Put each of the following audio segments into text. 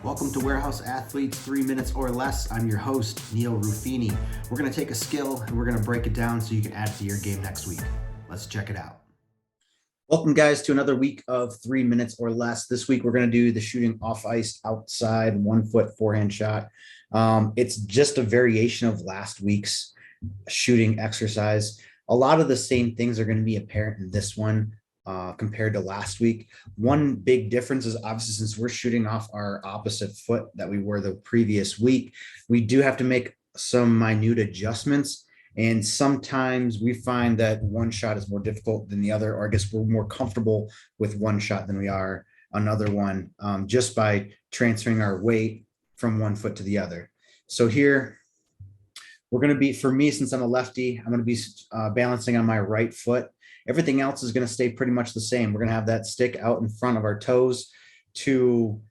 Welcome to Warehouse Athletes 3 Minutes or Less. I'm your host, Neil Ruffini. We're going to take a skill and we're going to break it down so you can add it to your game next week. Let's check it out. Welcome, guys, to another week of 3 Minutes or Less. This week, we're going to do the shooting off ice outside 1 foot forehand shot. It's just a variation of last week's shooting exercise. A lot of the same things are going to be apparent in this one. Compared to last week. One big difference is obviously since we're shooting off our opposite foot that we were the previous week, we do have to make some minute adjustments. And sometimes we find that one shot is more difficult than the other, or I guess we're more comfortable with one shot than we are another one, just by transferring our weight from one foot to the other. So here, we're going to be, for me, since I'm a lefty, I'm going to be balancing on my right foot. Everything else is going to stay pretty much the same. We're going to have that stick out in front of our toes to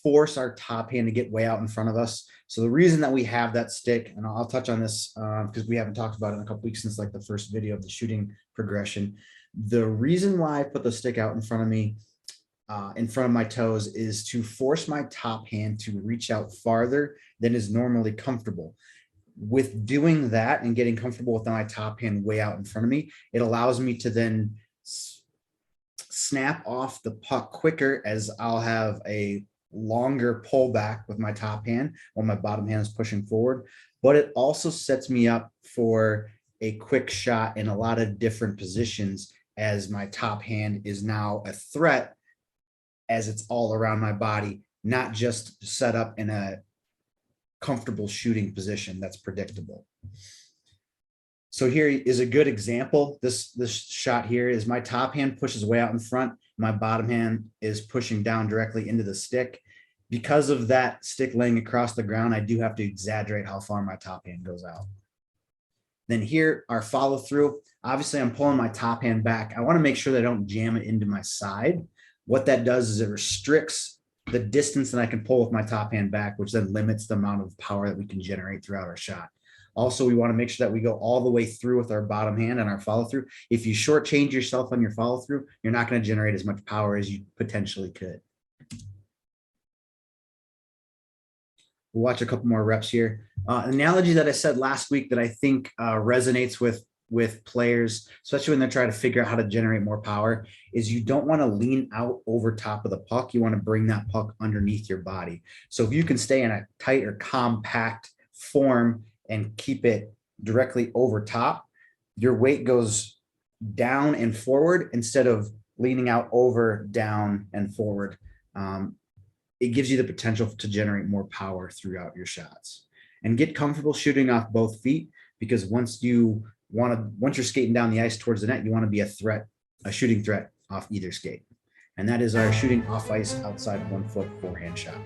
force our top hand to get way out in front of us. So the reason that we have that stick, and I'll touch on this because we haven't talked about it in a couple weeks since like the first video of the shooting progression. The reason why I put the stick out in front of me, in front of my toes, is to force my top hand to reach out farther than is normally comfortable. With doing that and getting comfortable with my top hand way out in front of me, it allows me to then snap off the puck quicker, as I'll have a longer pullback with my top hand while my bottom hand is pushing forward. But it also sets me up for a quick shot in a lot of different positions, as my top hand is now a threat as it's all around my body, not just set up in a comfortable shooting position that's predictable. So here is a good example. This shot here is my top hand pushes way out in front. My bottom hand is pushing down directly into the stick. Because of that stick laying across the ground, I do have to exaggerate how far my top hand goes out. Then here, our follow through. Obviously, I'm pulling my top hand back. I want to make sure that I don't jam it into my side. What that does is it restricts the distance that I can pull with my top hand back, which then limits the amount of power that we can generate throughout our shot. Also, we want to make sure that we go all the way through with our bottom hand and our follow through. If you shortchange yourself on your follow through, you're not going to generate as much power as you potentially could. We'll watch a couple more reps here. Analogy that I said last week that I think resonates with players, especially when they're trying to figure out how to generate more power, is you don't want to lean out over top of the puck. You want to bring that puck underneath your body. So if you can stay in a tight or compact form and keep it directly over top, your weight goes down and forward instead of leaning out over, down, and forward. It gives you the potential to generate more power throughout your shots. And get comfortable shooting off both feet, because once you're skating down the ice towards the net, you want to be a shooting threat off either skate. And that is our shooting off ice outside 1 foot forehand shot.